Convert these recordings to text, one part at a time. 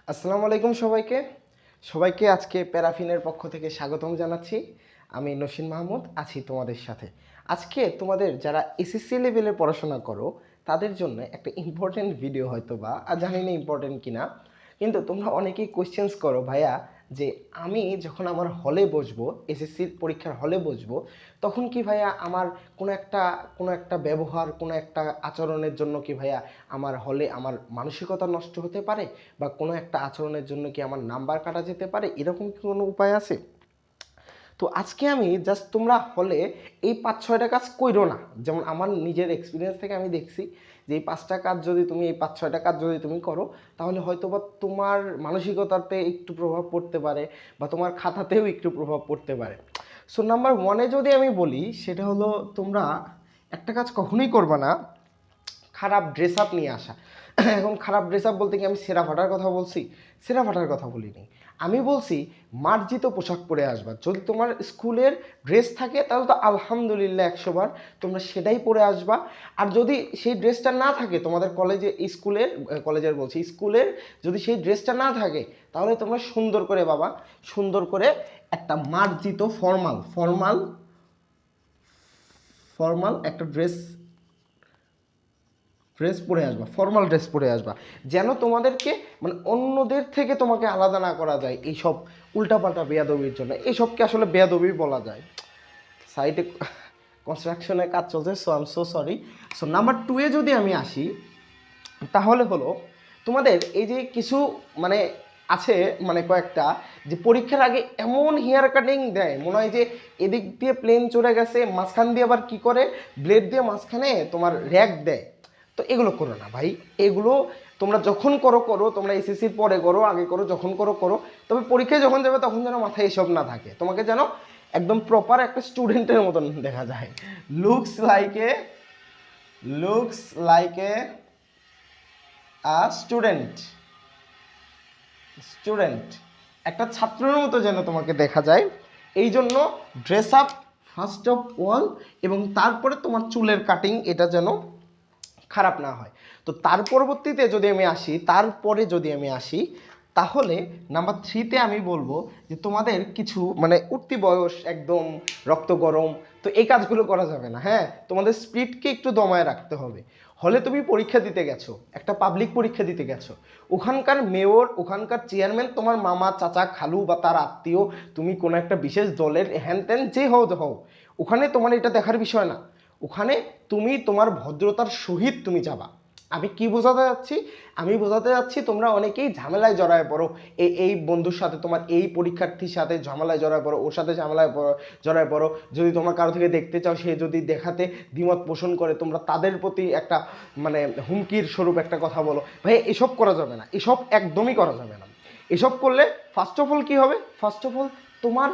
আসসালামু আলাইকুম সবাইকে। সবাইকে আজকে প্যারাফিনের পক্ষ থেকে স্বাগতম জানাচ্ছি। আমি নসীন মাহমুদ আছি তোমাদের সাথে। আজকে তোমাদের যারা এসএসসি লেভেলে পড়াশোনা করো তাদের জন্য একটা ইম্পর্টেন্ট ভিডিও হয়তো বা জানি না ইম্পর্টেন্ট কিনা, কিন্তু তোমরা অনেকেই কোয়েশ্চেন্স করো ভাইয়া যে আমি যখন আমার হলে বসবো, এসএসসির পরীক্ষার হলে বসবো, তখন কি ভাইয়া আমার কোনো একটা ব্যবহার, কোনো একটা আচরণের জন্য কি ভাইয়া আমার হলে আমার মানসিকতা নষ্ট হতে পারে, বা কোনো একটা আচরণের জন্য কি আমার নাম্বার কাটা যেতে পারে, এরকম কি কোনো উপায় আছে? তো আজকে আমি জাস্ট তোমরা হলে এই 5-6টা কাজ কইরো না। যেমন আমার নিজের এক্সপিরিয়েন্স থেকে আমি দেখছি যে এই 5টা কাজ যদি তুমি, এই 5-6টা কাজ যদি তুমি করো, তাহলে হয়তো বা তোমার মানসিকতাতে একটু প্রভাব পড়তে পারে, বা তোমার খাতাতেও একটু প্রভাব পড়তে পারে। সো নাম্বার ওয়ানে যদি আমি বলি, সেটা হলো তোমরা একটা কাজ কখনোই করবা না, খারাপ ড্রেস আপ নিয়ে আসা। এখন খারাপ ড্রেস আপ বলতে কি আমি সেরা ফাটার কথা বলছি? সেরা ফাটার কথা বলিনি। আমি বলছি মার্জিত পোশাক পরে আসবা। যদি তোমার স্কুলের ড্রেস থাকে তাহলে তো আলহামদুলিল্লাহ 100 বার তোমরা সেটাই পরে আসবা। আর যদি সেই ড্রেসটা না থাকে তোমাদের কলেজে, স্কুলের, কলেজের বলছি স্কুলের, যদি সেই ড্রেসটা না থাকে তাহলে তোমরা সুন্দর করে বাবা, সুন্দর করে একটা মার্জিত ফর্মাল ফর্মাল ফর্মাল একটা ড্রেস ড্রেস পরে আসবা, ফর্মাল ড্রেস পরে আসবা, যেন তোমাদেরকে মানে অন্যদের থেকে তোমাকে আলাদা না করা যায় এইসব উল্টাপাল্টা বেয়াদবির জন্য। এইসবকে আসলে বেয়াদবি বলা যায়। সাইডে কনস্ট্রাকশনের কাজ চলছে, so I am so sorry. So number 2-এ যদি আমি আসি, তাহলে হলো তোমাদের এই যে কিছু মানে আছে, মানে কয়েকটা, যে পরীক্ষার আগে এমন হেয়ার কাটিং দেয় মনে হয় যে এদিক দিয়ে প্লেন চড়ে গেছে, মাঝখান দিয়ে আবার কি করে ব্লেড দিয়ে মাঝখানে তোমার র্যাক দেয়। তো এগুলো করো না ভাই। এগুলো তোমরা যখন করো করো, তোমরা এসএসসির পরে করো, আগে করো, যখন করো করো, তবে পরীক্ষায় যখন যাবে তখন যেন মাথায় এসব না থাকে, তোমাকে যেন একদম প্রপার একটা স্টুডেন্টের মতন দেখা যায়। Looks like a looks like a student student একটা ছাত্রের মতো যেন তোমাকে দেখা যায়। এই জন্য dress up first of all, এবং তারপরে তোমার চুলের কাটিং এটা যেন খারাপ না হয়। তো তার পরবর্তীতে যদি আমি আসি, তারপরে যদি আমি আসি, তাহলে নাম্বার 3-তে আমি বলবো যে তোমাদের কিছু মানে উঠতি বয়স, একদম রক্ত গরম, তো এই কাজগুলো করা যাবে না। হ্যাঁ, তোমাদের স্পিডকে একটু দমায় রাখতে হবে। হলে তুমি পরীক্ষা দিতে গেছো, একটা পাবলিক পরীক্ষা দিতে গেছো, ওখানকার মেয়র, ওখানকার চেয়ারম্যান তোমার মামা, চাচা, খালু বা তার আত্মীয়, তুমি কোনো একটা বিশেষ দলের হ্যান ত্যান যে হও হও, ওখানে তোমার এটা দেখার বিষয় না। ওখানে তুমি তোমার ভদ্রতার সহিত তুমি যাবা। আমি কি বোঝাতে যাচ্ছি? আমি বোঝাতে যাচ্ছি তোমরা অনেকেই ঝামেলায় জড়ায় পড়ো, এই বন্ধুর সাথে, তোমার এই পরীক্ষার্থীর সাথে ঝামেলায় জড়ায় পড়ো, ওর সাথে ঝামেলায় জড়ায় পড়ো। যদি তোমরা কারো থেকে দেখতে চাও, সে যদি দেখাতে দ্বিমত পোষণ করে, তোমরা তাদের প্রতি একটা মানে হুমকির স্বরূপ একটা কথা বলো। ভাই এসব করা যাবে না, এসব একদমই করা যাবে না। এসব করলে ফার্স্ট অফ অল কী হবে? ফার্স্ট অফ অল তোমার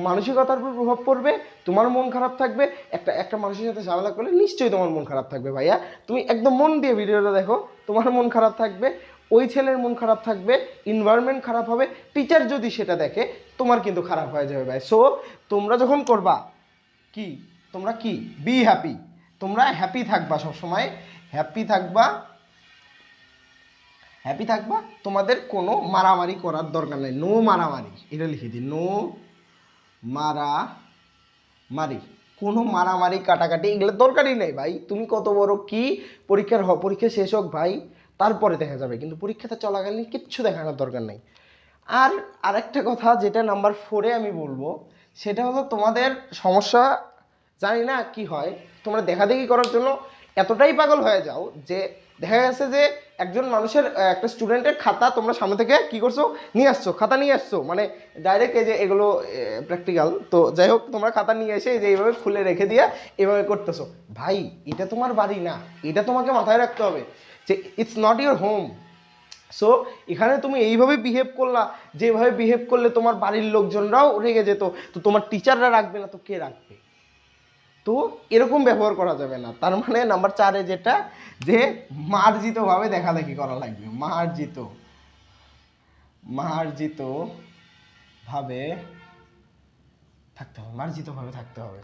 মানসিকতার উপর প্রভাব পড়বে, তোমার মন খারাপ থাকবে। একটা একটা মানুষের সাথে ঝামেলা করলে নিশ্চয়ই তোমার মন খারাপ থাকবে ভাইয়া। তুমি একদম মন দিয়ে ভিডিওটা দেখো, তোমার মন খারাপ থাকবে, ওই ছেলের মন খারাপ থাকবে, এনভায়রনমেন্ট খারাপ হবে, টিচার যদি সেটা দেখে তোমার কিন্তু খারাপ হয়ে যাবে ভাই। সো তোমরা যখন করবা কি, তোমরা কি বি হ্যাপি, তোমরা হ্যাপি থাকবা, সবসময় হ্যাপি থাকবা, হ্যাপি থাকবা। তোমাদের কোনো মারামারি করার দরকার নেই, নো মারামারি, এটা লিখে দিই, নো মারামারি। কোনো মারামারি কাটাকাটি এগুলো দরকারই নেই ভাই। তুমি কত বড় কি, পরীক্ষা শেষ হোক ভাই, তারপরে দেখা যাবে, কিন্তু পরীক্ষাটা চলাকালীন কিচ্ছু দেখানোর দরকার নেই। আর আরেকটা কথা যেটা নাম্বার 4-এ আমি বলবো, সেটা হলো তোমাদের সমস্যা, জানি না কি হয়, তোমরা দেখাদেখি করার জন্য এতটাই পাগল হয়ে যাও যে দেখা গেছে যে একজন মানুষের, একটা স্টুডেন্টের খাতা তোমরা সামনে থেকে কি করছো, নিয়ে আসছো, খাতা নিয়ে আসছো, মানে ডাইরেক্ট এই যে এগুলো প্র্যাকটিক্যাল, তো যাই হোক তোমরা খাতা নিয়ে এসে যে এইভাবে খুলে রেখে দিয়ে এভাবে করতেছো। ভাই এটা তোমার বাড়ি না, এটা তোমাকে মাথায় রাখতে হবে যে it's not your home. So এখানে তুমি এইভাবে বিহেভ করলা, যেভাবে বিহেভ করলে তোমার বাড়ির লোকজনরাও রেগে যেত, তো তোমার টিচাররা রাখবে না তো কে রাখবে? তো এরকম ব্যবহার করা যাবে না। তার মানে নাম্বার 4-এ যেটা, যে মার্জিতভাবে দেখাদেখি করা লাগবে, মার্জিত ভাবে থাকতে হবে, মার্জিতভাবে থাকতে হবে।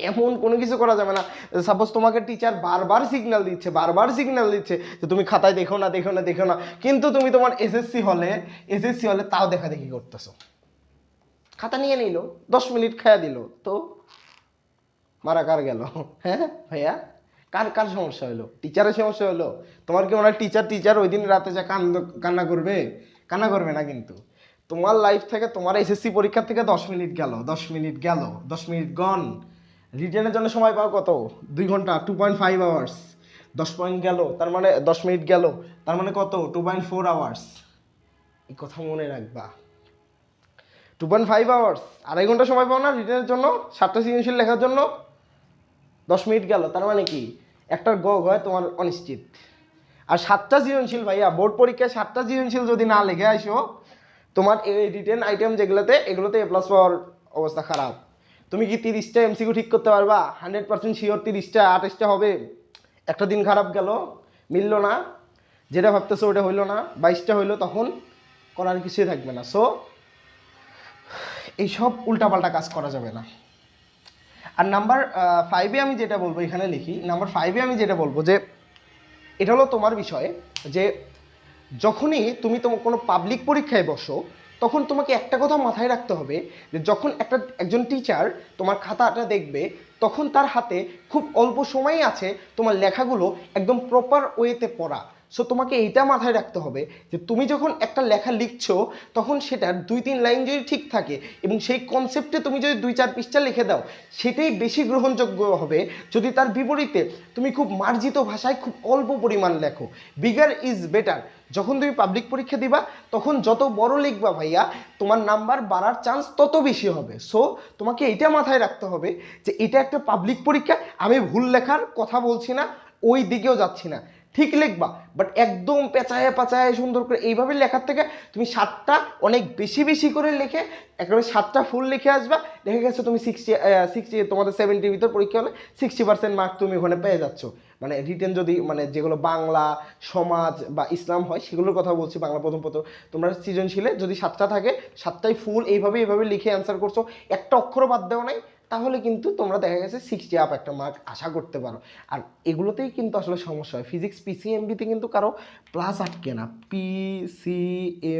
এমন কোনো কিছু করা যাবে না। সাপোজ তোমাকে টিচার বারবার সিগন্যাল দিচ্ছে যে তুমি খাতায় দেখো না, কিন্তু তুমি তোমার এসএসসি হলে তাও দেখি করতেছো। খাতা নিয়ে নিল, 10 মিনিট খায়া দিল, তো মারা কার গেল? হ্যাঁ ভাইয়া, কার সমস্যা হলো? টিচারের সমস্যা হলো? তোমার কি মনে হয় টিচার ওই দিন রাতে যা কান্না করবে? কান্না করবে না কিন্তু। তোমার লাইফ থেকে, তোমার এসএসসি পরীক্ষা থেকে 10 মিনিট গেল, 10 মিনিট গন। রিটেনের জন্য সময় পাও কত? 2 ঘন্টা, 2.5 আওয়ার্স। 10 পয়েন্ট গেল, তার মানে 10 মিনিট গেল, তার মানে কত? 2.4 আওয়ার্স। এই কথা মনে রাখবা। 2.5 আওয়ার্স, 2.5 ঘন্টা সময় পাও না রিটেনের জন্য, 7টা সৃজনশীল লেখার জন্য? 10 মিনিট গেল, তার মানে কি? একটা হয় তোমার অনিশ্চিত। আর 7টা সৃজনশীল ভাইয়া, বোর্ড পরীক্ষায় 7টা সৃজনশীল যদি না লেখে আসো, তোমার এই রিটেন আইটেম এগুলোতে এ প্লাস পাওয়ার অবস্থা খারাপ। তুমি কি 30টা এমসিকিউ ঠিক করতে পারবা? 100% শিওর 30টা 28টা হবে? একটা দিন খারাপ গেল, মিললো না, যেটা ভাবতেছো ওটা হইলো না, 22টা হইলো, তখন করার কিছুই থাকবে না। সো এইসব উল্টাপাল্টা কাজ করা যাবে না। আর নাম্বার 5-এ আমি যেটা বলবো, এখানে লিখি, নাম্বার 5-এ আমি যেটা বলবো যে এটা হলো তোমার বিষয়, যে যখনই তুমি কোনো পাবলিক পরীক্ষায় বসো, তখন তোমাকে একটা কথা মাথায় রাখতে হবে যে যখন একজন টিচার তোমার খাতাটা দেখবে, তখন তার হাতে খুব অল্প সময়ই আছে তোমার লেখাগুলো একদম প্রপার ওয়েতে পড়া। সো তোমাকে এইটা মাথায় রাখতে হবে যে তুমি যখন একটা লেখা লিখছো, তখন সেটার 2-3 লাইন যদি ঠিক থাকে এবং সেই কনসেপ্টে তুমি যদি 2-4 পৃষ্ঠা লিখে দাও, সেটাই বেশি গ্রহণযোগ্য হবে যদি তার বিপরীতে তুমি খুব মার্জিত ভাষায় খুব অল্প পরিমাণ লেখো। Bigger is better. যখন তুমি পাবলিক পরীক্ষা দিবা, তখন যত বড় লিখবা ভাইয়া, তোমার নাম্বার বাড়ার চান্স তত বেশি হবে। সো তোমাকে এইটা মাথায় রাখতে হবে যে এটা একটা পাবলিক পরীক্ষা, আমি ভুল লেখার কথা বলছি না, ওই দিকেও যাচ্ছি না, ঠিক লিখবা, বাট একদম পেঁচায় সুন্দর করে এইভাবে লেখার থেকে তুমি 7টা অনেক বেশি করে লিখে একেবারে 7টা ফুল লিখে আসবা, দেখে গেছো তুমি 60 তোমাদের 70 ভিতর পরীক্ষা হলে 60% মার্ক তুমি ওখানে পেয়ে যাচ্ছ। মানে রিটেন যদি, মানে যেগুলো বাংলা, সমাজ বা ইসলাম হয় সেগুলোর কথা বলছি, বাংলা প্রথম তোমরা সৃজনশীলে যদি 7টা থাকে, 7টাই ফুল এইভাবে লিখে অ্যান্সার করছো, একটা অক্ষরও বাদ দেওয়া নাই, তাহলে কিন্তু তোমরা দেখা গেছে 60 আপ একটা মার্ক আশা করতে পারো। আর এগুলোতেই কিন্তু আসলে সমস্যা হয়। ফিজিক্স পিসিএমবিতে কিন্তু কারো প্লাস আটকে না, পিসিএমবিতে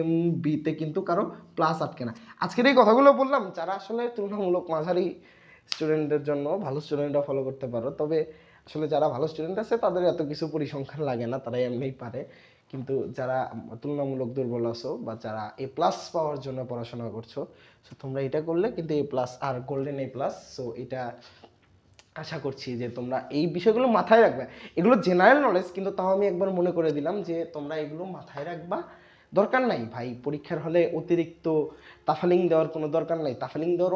কিন্তু কারো প্লাস আটকে না। আজকের এই কথাগুলো বললাম যারা আসলে তুলনামূলক মাঝারি স্টুডেন্টদের জন্য, ভালো স্টুডেন্টরা ফলো করতে পারো। তবে আসলে যারা ভালো স্টুডেন্ট আছে তাদের এত কিছু পরিসংখ্যান লাগে না, তারা এমনিই পারে। কিন্তু যারা তুলনামূলক দুর্বল আছো বা যারা এ প্লাস পাওয়ার জন্য পড়াশোনা করছো, সো তোমরা এটা করলে কিন্তু এ প্লাস আর গোল্ডেন এ প্লাস, সো এটা আশা করছি যে তোমরা এই বিষয়গুলো মাথায় রাখবে। এগুলো জেনারেল নলেজ, কিন্তু তাও আমি একবার মনে করে দিলাম যে তোমরা এগুলো মাথায় রাখবা। দরকার নাই ভাই পরীক্ষার হলে অতিরিক্ত তাফালিং দেওয়ার কোনো দরকার নাই। তাফালিং দেওয়ার